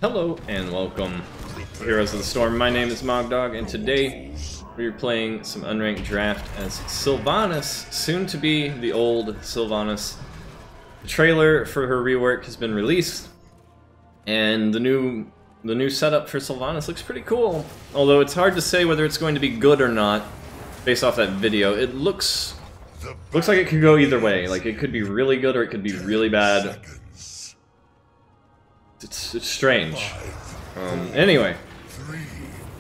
Hello and welcome to Heroes of the Storm. My name is Mogdog, and today we are playing some unranked draft as Sylvanas, soon to be the old Sylvanas. The trailer for her rework has been released, and the new setup for Sylvanas looks pretty cool. Although it's hard to say whether it's going to be good or not based off that video. It looks like it could go either way. Like, it could be really good or it could be really bad. It's strange. Anyway,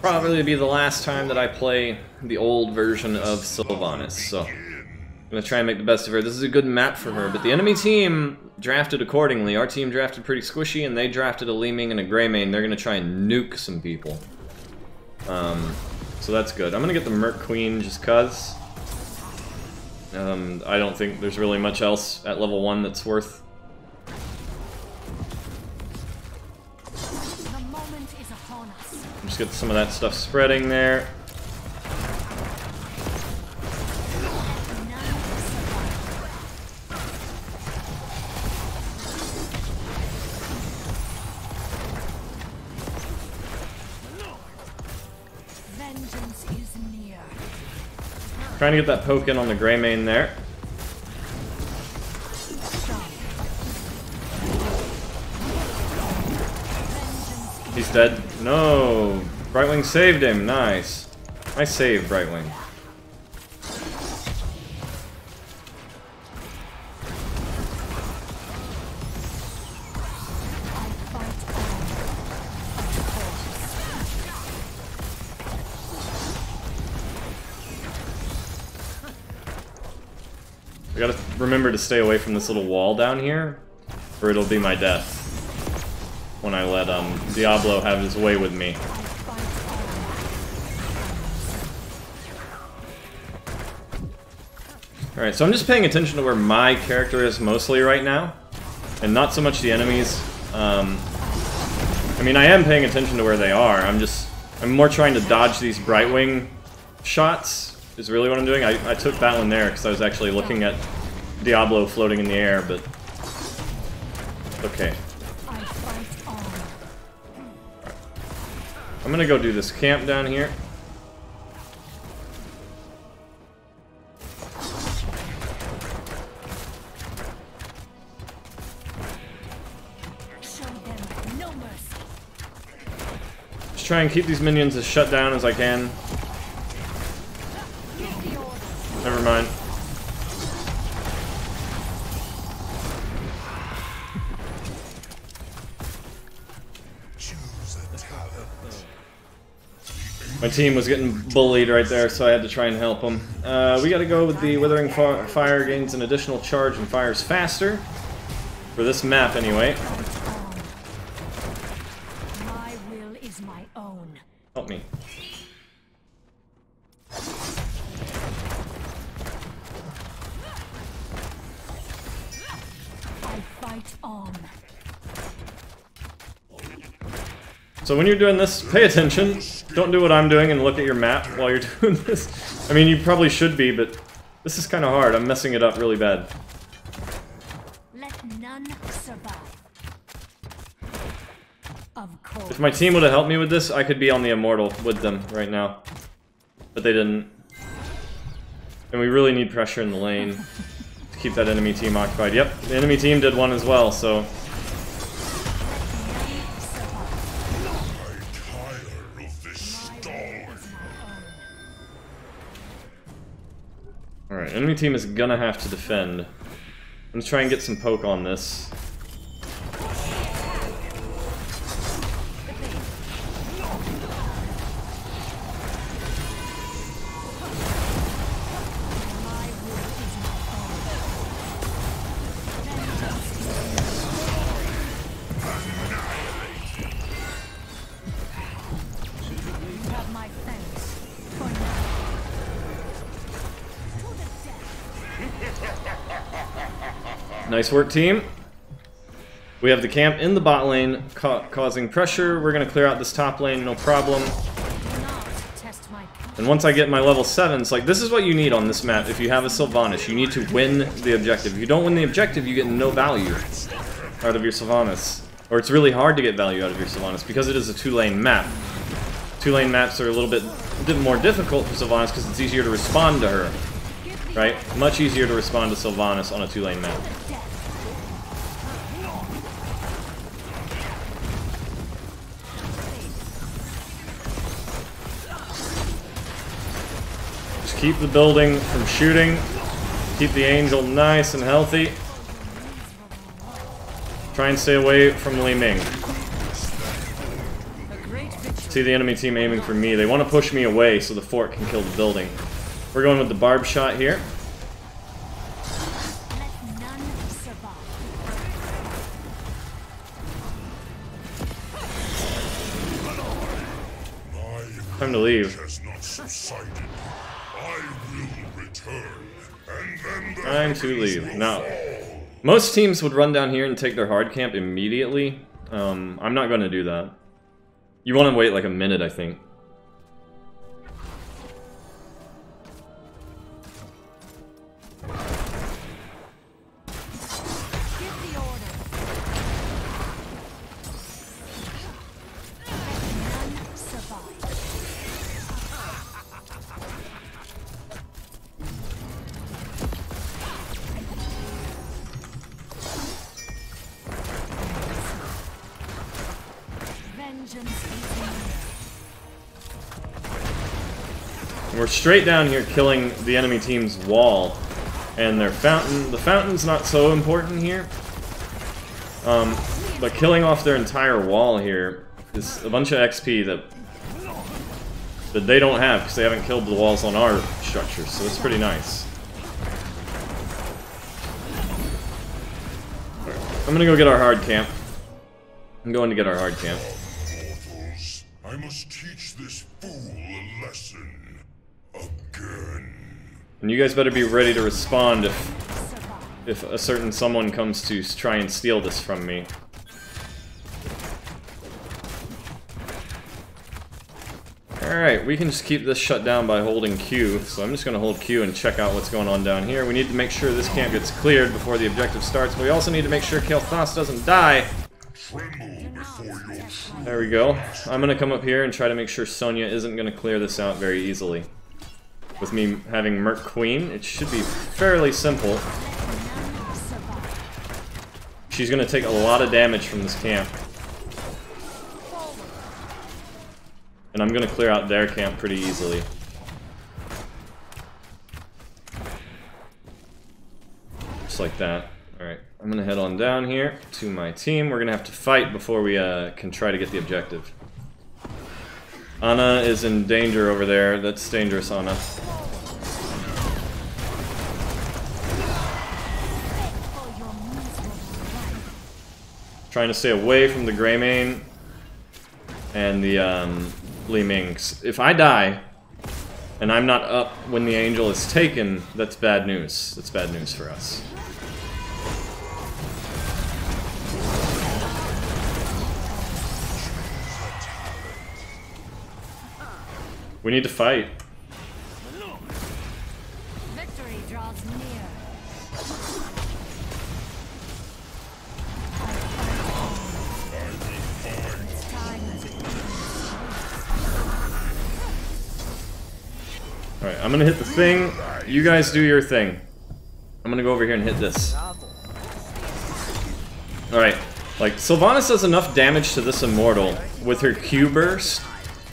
probably be the last time that I play the old version of Sylvanas, so I'm gonna try and make the best of her. This is a good map for her, but the enemy team drafted accordingly. Our team drafted pretty squishy, and they drafted a Leeming and a Greymane. They're gonna try and nuke some people. So that's good. I'm gonna get the Merc Queen just cuz. I don't think there's really much else at level 1 that's worth. Just get some of that stuff spreading there. Vengeance is near. Trying to get that poke in on the Greymane there. He's dead. No! Brightwing saved him. Nice. Nice save, Brightwing. I gotta remember to stay away from this little wall down here, or it'll be my death when I let Diablo have his way with me. Alright, so I'm just paying attention to where my character is mostly right now, and not so much the enemies. I mean, I am paying attention to where they are. I'm more trying to dodge these Brightwing shots, is really what I'm doing. I took that one there because I was actually looking at Diablo floating in the air, but okay. I'm gonna go do this camp down here. Just try and keep these minions as shut down as I can. Never mind. My team was getting bullied right there, so I had to try and help them. We gotta go with the Withering Fire, gains an additional charge and fires faster. For this map, anyway. My will is my own. Help me. I fight on. So when you're doing this, pay attention. Don't do what I'm doing and look at your map while you're doing this. I mean, you probably should be, but this is kind of hard. I'm messing it up really bad. Let none survive. Of course. If my team would have helped me with this, I could be on the Immortal with them right now. But they didn't. And we really need pressure in the lane to keep that enemy team occupied. Yep, the enemy team did one as well, so... Alright, enemy team is gonna have to defend. I'm gonna try and get some poke on this. Nice work, team. We have the camp in the bot lane, causing pressure. We're going to clear out this top lane, no problem. And once I get my level 7s, like, this is what you need on this map if you have a Sylvanas. You need to win the objective. If you don't win the objective, you get no value out of your Sylvanas. or it's really hard to get value out of your Sylvanas because it is a 2-lane map. 2-lane maps are a little bit more difficult for Sylvanas because it's easier to respond to her, right? Much easier to respond to Sylvanas on a 2-lane map. Just keep the building from shooting. Keep the angel nice and healthy. Try and stay away from Li Ming. See the enemy team aiming for me. They want to push me away so the fort can kill the building. We're going with the barb shot here. Time to leave. Time to leave. Now, most teams would run down here and take their hard camp immediately. I'm not going to do that. You want to wait like a minute, I think. We're straight down here killing the enemy team's wall and their fountain. The fountain's not so important here, but killing off their entire wall here is a bunch of XP that they don't have because they haven't killed the walls on our structures, so it's pretty nice. I'm gonna go get our hard camp. I'm going to get our hard camp. Mortals, I must teach this fool a lesson. Again. And you guys better be ready to respond if a certain someone comes to try and steal this from me. Alright, we can just keep this shut down by holding Q, so I'm just going to hold Q and check out what's going on down here. We need to make sure this camp gets cleared before the objective starts, but we also need to make sure Kael'thas doesn't die. There we go. I'm going to come up here and try to make sure Sonya isn't going to clear this out very easily. With me having Merc Queen, it should be fairly simple. She's going to take a lot of damage from this camp. And I'm going to clear out their camp pretty easily. Just like that. Alright, I'm going to head on down here to my team. We're going to have to fight before we can try to get the objective. Ana is in danger over there. That's dangerous, Ana. Trying to stay away from the Greymane and the Li Ming. If I die and I'm not up when the angel is taken, that's bad news. That's bad news for us. We need to fight. Victory draws near. Alright, I'm gonna hit the thing. You guys do your thing. I'm gonna go over here and hit this. Alright, like, Sylvanas does enough damage to this Immortal with her Q burst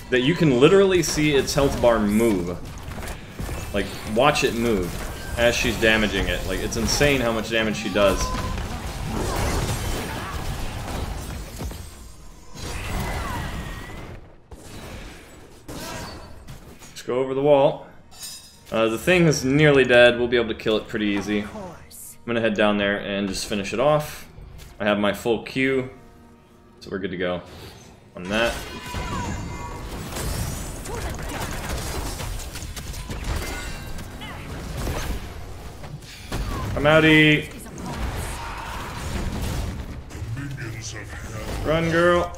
that you can literally see its health bar move. Like, watch it move as she's damaging it. Like, it's insane how much damage she does. Let's go over the wall. The thing is nearly dead. We'll be able to kill it pretty easy. I'm gonna head down there and just finish it off. I have my full Q, so we're good to go on that. Come outie! Run, girl!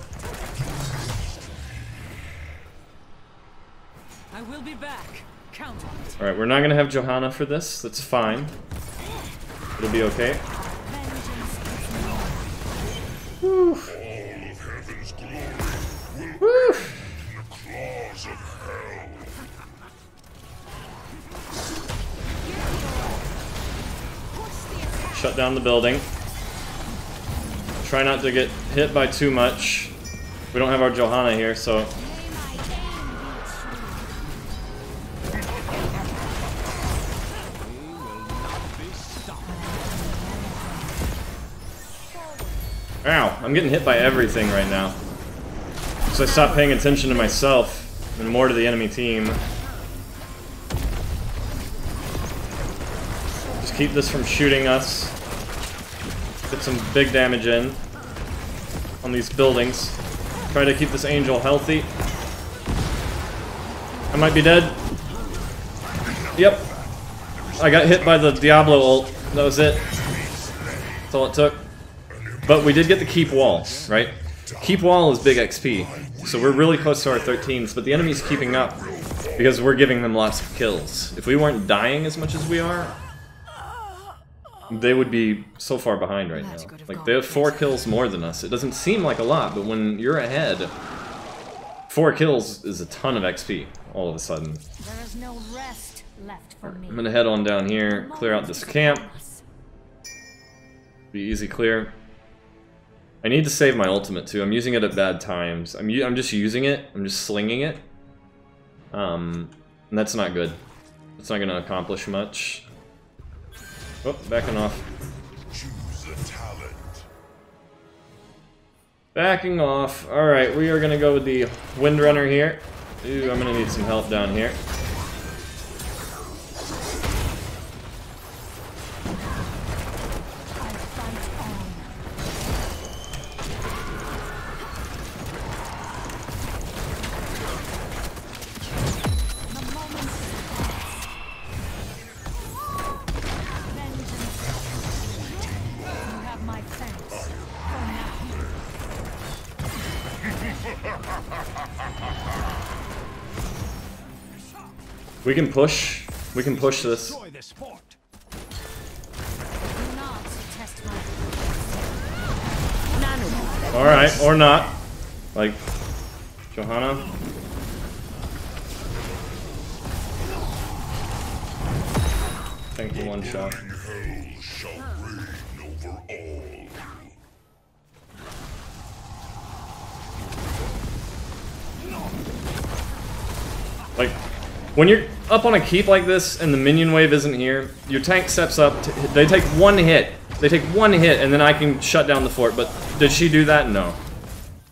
I will be back. Count on it. Alright, we're not gonna have Johanna for this. That's fine. It'll be okay. Whew. down the building. Try not to get hit by too much. We don't have our Johanna here, so... Ow, I'm getting hit by everything right now. So I stopped paying attention to myself and more to the enemy team. Just keep this from shooting us. Get some big damage in on these buildings. Try to keep this angel healthy. I might be dead. Yep. I got hit by the Diablo ult. That was it. That's all it took. But we did get the keep wall, right? Keep wall is big XP. So we're really close to our 13s, but the enemy's keeping up because we're giving them lots of kills. If we weren't dying as much as we are, they would be so far behind right now. Like, they have 4 kills more than us. It doesn't seem like a lot, but when you're ahead, 4 kills is a ton of XP all of a sudden. There is no rest left for me. I'm gonna head on down here, clear out this camp. Be easy clear. I need to save my ultimate too. I'm using it at bad times. I'm just using it. I'm just slinging it. And that's not good. It's not gonna accomplish much. Oh, backing off. Choose a talent. Backing off. Alright, we are gonna go with the Windrunner here. Ooh, I'm gonna need some help down here. We can push. We can push this. Alright, or not. Like, Johanna. Thank you, one shot. Hell shall reign over all. Like, when you're up on a keep like this and the minion wave isn't here, your tank steps up, they take one hit. They take one hit and then I can shut down the fort, but did she do that? No.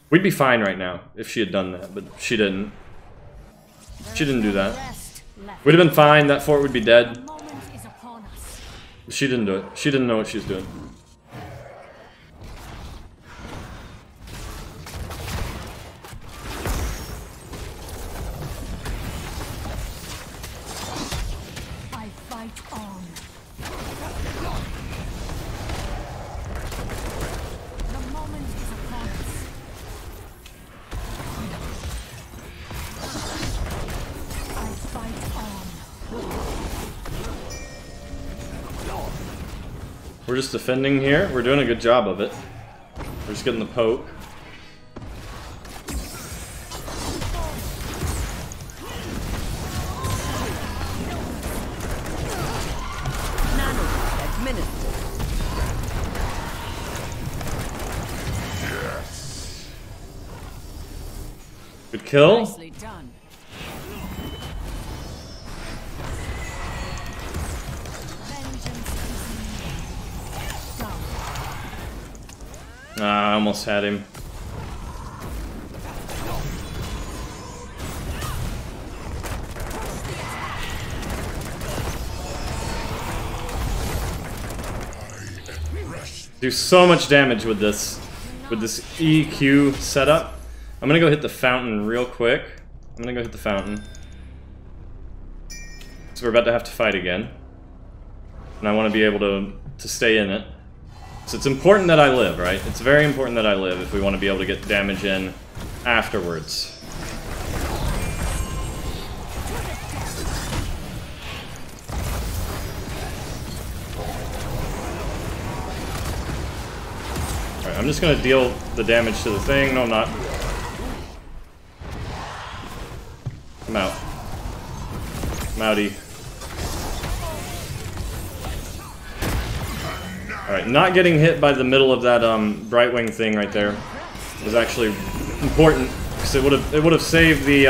We'd be fine right now if she had done that, but she didn't. She didn't do that. We'd have been fine, that fort would be dead. She didn't do it. She didn't know what she was doing. We're just defending here. We're doing a good job of it. We're just getting the poke. Good kill. Nicely done. I almost had him. Do so much damage with this EQ setup. I'm gonna go hit the fountain real quick. I'm gonna go hit the fountain. So we're about to have to fight again. And I want to be able to stay in it. So it's important that I live, right? It's very important that I live if we want to be able to get damage in afterwards. Alright, I'm just gonna deal the damage to the thing. No, I'm not. I'm out. I'm outie. Alright, not getting hit by the middle of that Brightwing thing right there was actually important, because it would have saved the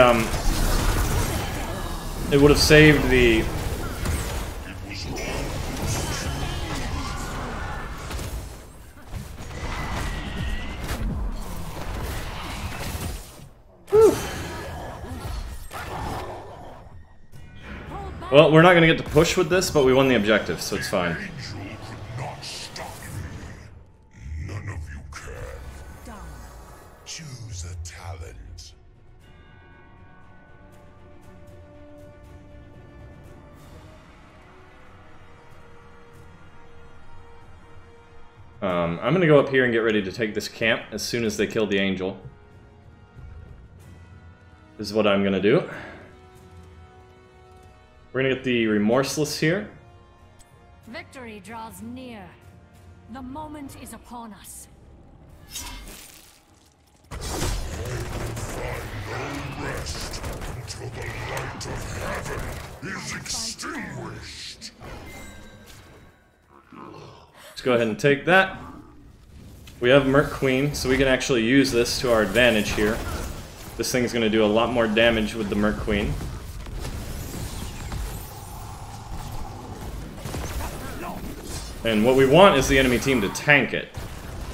Well, we're not gonna get to push with this, but we won the objective, so it's fine. Not stop me. None of you can. Choose a talent. I'm gonna go up here and get ready to take this camp as soon as they kill the angel. This is what I'm gonna do. We're gonna get the Remorseless here. Victory draws near. The moment is upon us. Find no rest until the light of heaven is extinguished. Let's go ahead and take that. We have Merc Queen, so we can actually use this to our advantage here. This thing's gonna do a lot more damage with the Merc Queen. And what we want is the enemy team to tank it.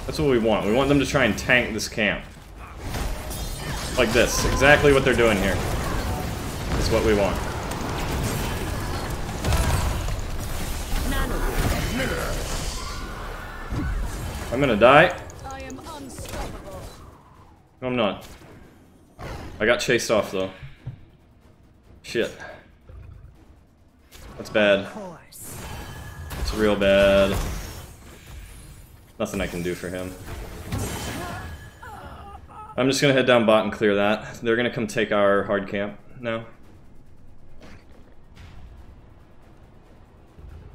That's what we want. We want them to try and tank this camp. Like this. Exactly what they're doing here. Is what we want. I'm gonna die. I am unstoppable. No, I'm not. I got chased off though. Shit. That's bad. It's real bad. Nothing I can do for him. I'm just gonna head down bot and clear that. They're gonna come take our hard camp now.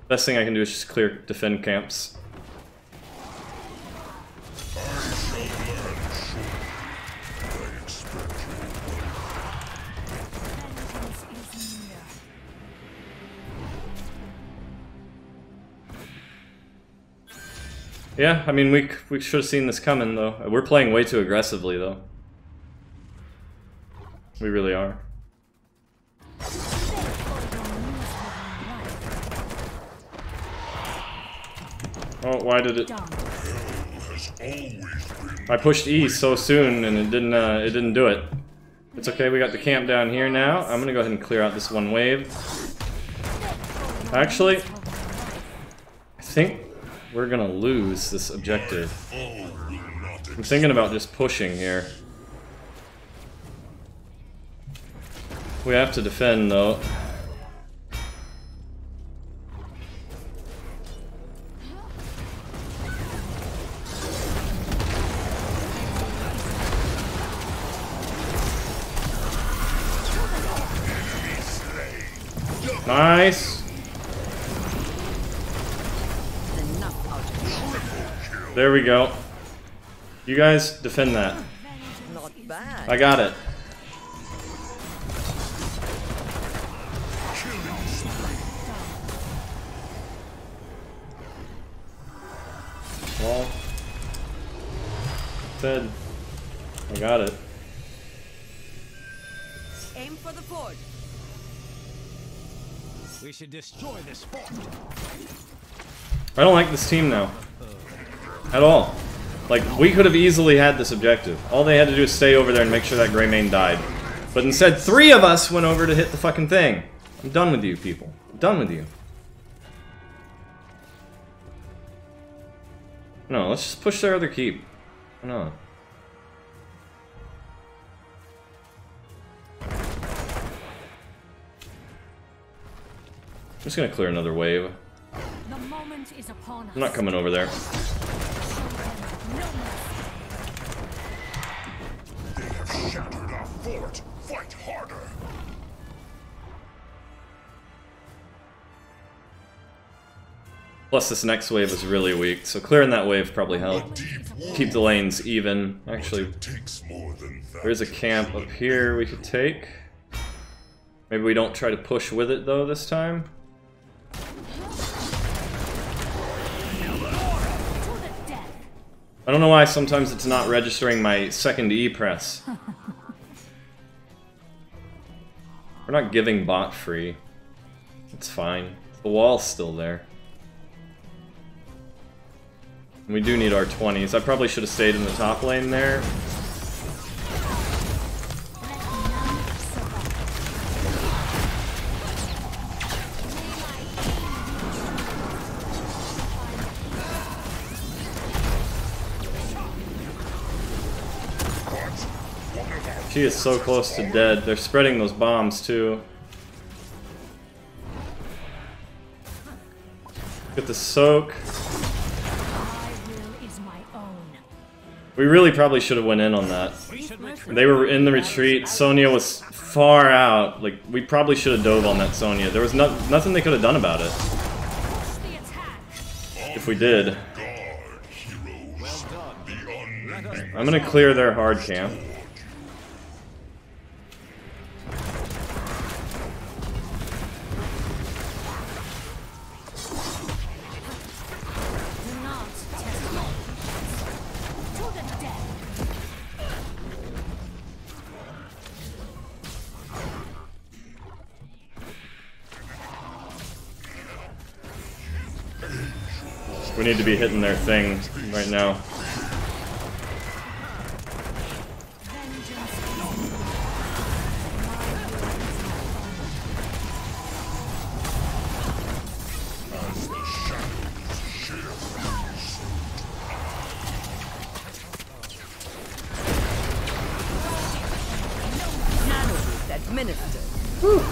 Best thing I can do is just clear defend camps. Yeah, I mean, we should have seen this coming, though. We're playing way too aggressively, though. We really are. Oh, why did it... I pushed E so soon, and it didn't do it. It's okay, we got the camp down here now. I'm gonna go ahead and clear out this one wave. Actually, I think we're gonna lose this objective. I'm thinking about just pushing here. We have to defend though. Nice. There we go. You guys defend that. Not bad. I got it. Well, said I got it. Aim for the fort. We should destroy this fort. I don't like this team now. At all. Like, we could have easily had this objective. All they had to do is stay over there and make sure that Greymane died. But instead, 3 of us went over to hit the fucking thing. I'm done with you, people. I'm done with you. No, let's just push their other keep. Why not? I'm just gonna clear another wave. The moment is upon us. I'm not coming over there. They have shattered our fort. Fight harder. Plus this next wave is really weak, so clearing that wave probably helped. Keep the lanes even. Actually, It takes more than that. there's a camp up here we could take. Maybe we don't try to push with it though this time. I don't know why sometimes it's not registering my second E press. We're not giving bot free. It's fine. The wall's still there. And we do need our 20s. I probably should have stayed in the top lane there. She is so close to dead. They're spreading those bombs too. Get the soak. We really probably should have went in on that. They were in the retreat. Sonya was far out. Like, we probably should have dove on that Sonya. There was nothing they could have done about it. If we did. I'm gonna clear their hard camp. We need to be hitting their thing right now.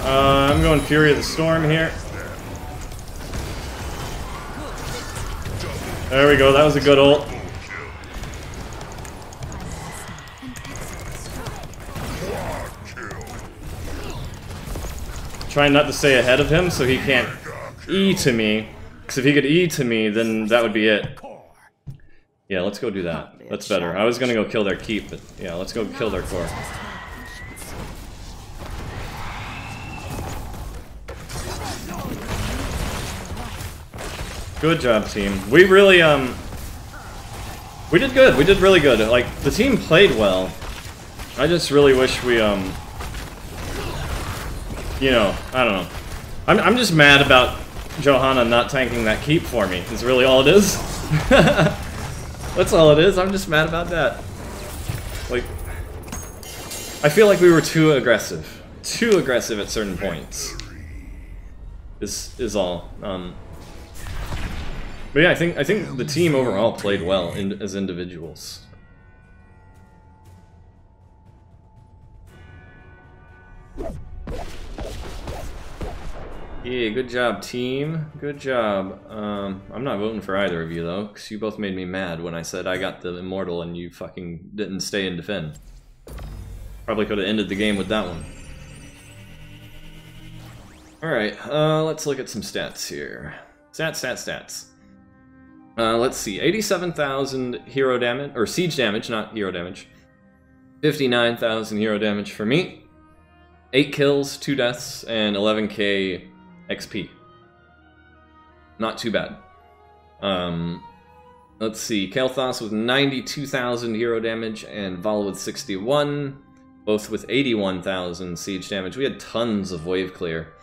I'm going Fury of the Storm here. There we go, that was a good ult. Trying not to stay ahead of him so he can't E to me. Because if he could E to me, then that would be it. Yeah, let's go do that. That's better. I was gonna go kill their keep, but yeah, let's go kill their core. Good job, team. We really, we did good. We did really good. Like, the team played well. I just really wish we, you know, I don't know. I'm just mad about Johanna not tanking that keep for me. Is really all it is. That's all it is. I'm just mad about that. Like, I feel like we were too aggressive. Too aggressive at certain points. Is all. But yeah, I think the team overall played well as individuals. Yeah, good job, team. Good job. I'm not voting for either of you though, because you both made me mad when I said I got the immortal and you fucking didn't stay and defend. Probably could have ended the game with that one. Alright, let's look at some stats here. Stats. Let's see, 87,000 hero damage, or siege damage, not hero damage. 59,000 hero damage for me. 8 kills, 2 deaths, and 11k XP. Not too bad. Let's see, Kael'thas with 92,000 hero damage, and Vala with 61, both with 81,000 siege damage. We had tons of wave clear.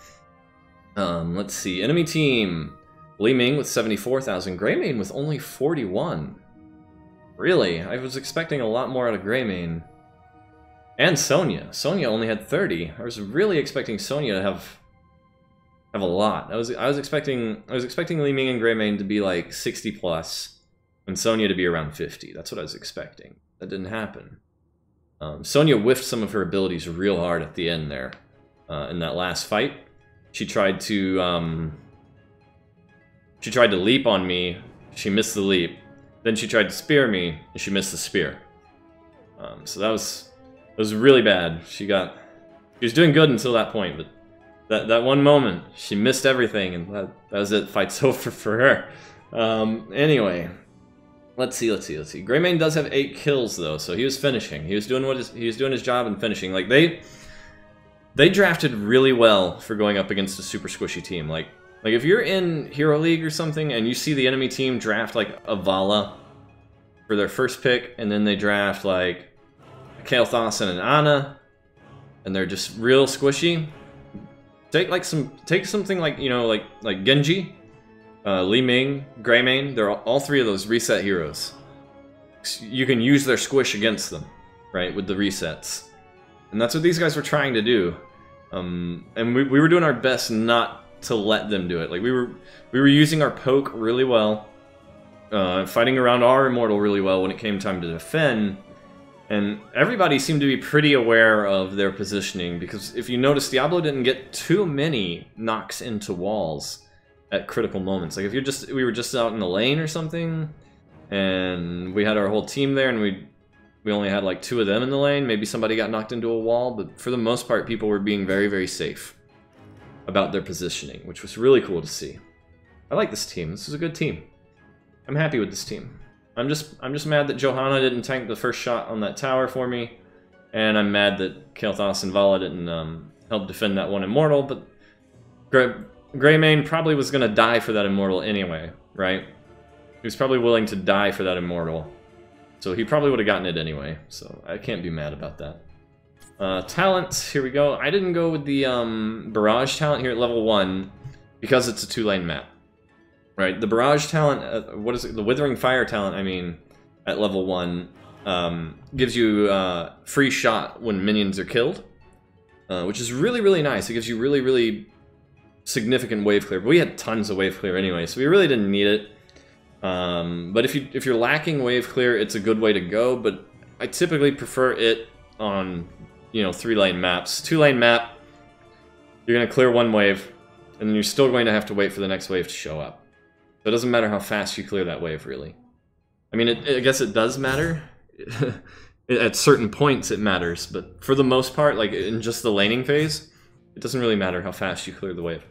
Let's see, enemy team. Li Ming with 74,000, Greymane with only 41. Really? I was expecting a lot more out of Greymane. And Sonya. Sonya only had 30. I was really expecting Sonya to have a lot. I was expecting Li Ming and Greymane to be like 60 plus, and Sonya to be around 50. That's what I was expecting. That didn't happen. Sonya whiffed some of her abilities real hard at the end there. In that last fight, she tried to leap on me, she missed the leap. Then she tried to spear me, and she missed the spear. So that was really bad. She was doing good until that point, but that one moment, she missed everything, and that was it. Fight's over for her. Anyway, let's see. Greymane does have 8 kills though, so he was finishing. He was doing his job and finishing. Like they drafted really well for going up against a super squishy team. Like if you're in Hero League or something and you see the enemy team draft like a Vala for their first pick, and then they draft like a Kael'thas and an Ana, and they're just real squishy. Take something like, you know, like Genji, Li Ming, Greymane. They're all three of those reset heroes. You can use their squish against them, right, with the resets. And that's what these guys were trying to do. And we were doing our best not to let them do it. Like, we were using our poke really well, fighting around our immortal really well when it came time to defend. And everybody seemed to be pretty aware of their positioning, because if you notice, Diablo didn't get too many knocks into walls at critical moments. Like, if we were just out in the lane or something, and we had our whole team there, and we only had like 2 of them in the lane, maybe somebody got knocked into a wall, but for the most part, people were being very, very safe about their positioning, which was really cool to see. I like this team. This is a good team. I'm happy with this team. I'm just mad that Johanna didn't tank the first shot on that tower for me, and I'm mad that Kael'thas and Vala didn't help defend that one immortal, but Greymane probably was going to die for that immortal anyway, right? He was probably willing to die for that immortal, so he probably would have gotten it anyway, so I can't be mad about that. Talents, here we go. I didn't go with the Barrage talent here at level 1 because it's a 2-lane map. Right, the Barrage talent, what is it? The Withering Fire talent, I mean, at level 1, gives you free shot when minions are killed, which is really, really nice. It gives you really, really significant wave clear. But we had tons of wave clear anyway, so we really didn't need it. But if you're lacking wave clear, it's a good way to go. But I typically prefer it on, you know, 3-lane maps. 2-lane map, you're gonna clear one wave, and then you're still going to have to wait for the next wave to show up. So it doesn't matter how fast you clear that wave, really. I mean, I guess it does matter. At certain points it matters, but for the most part, like in just the laning phase, it doesn't really matter how fast you clear the wave.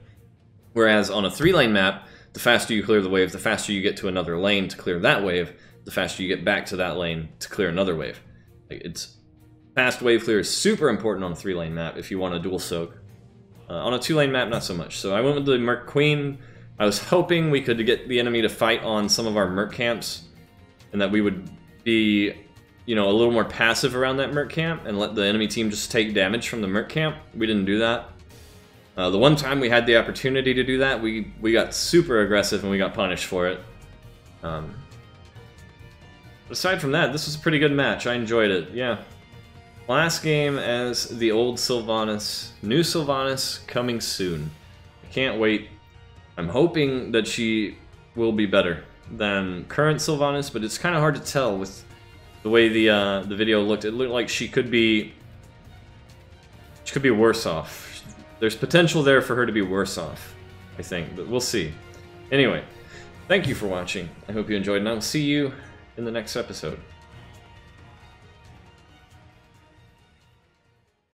Whereas on a 3-lane map, the faster you clear the wave, the faster you get to another lane to clear that wave, the faster you get back to that lane to clear another wave. Like, fast wave clear is super important on a 3-lane map if you want a dual soak. On a 2-lane map, not so much. So I went with the Merc Queen. I was hoping we could get the enemy to fight on some of our Merc camps, and that we would be, you know, a little more passive around that Merc camp and let the enemy team just take damage from the Merc camp. We didn't do that. The one time we had the opportunity to do that, we got super aggressive and we got punished for it. Aside from that, this was a pretty good match. I enjoyed it, yeah. Last game as the old Sylvanas. New Sylvanas coming soon. I can't wait. I'm hoping that she will be better than current Sylvanas, but it's kind of hard to tell with the way the video looked. It looked like she could be worse off. There's potential there for her to be worse off, I think, but we'll see. Anyway, thank you for watching. I hope you enjoyed, and I will see you in the next episode.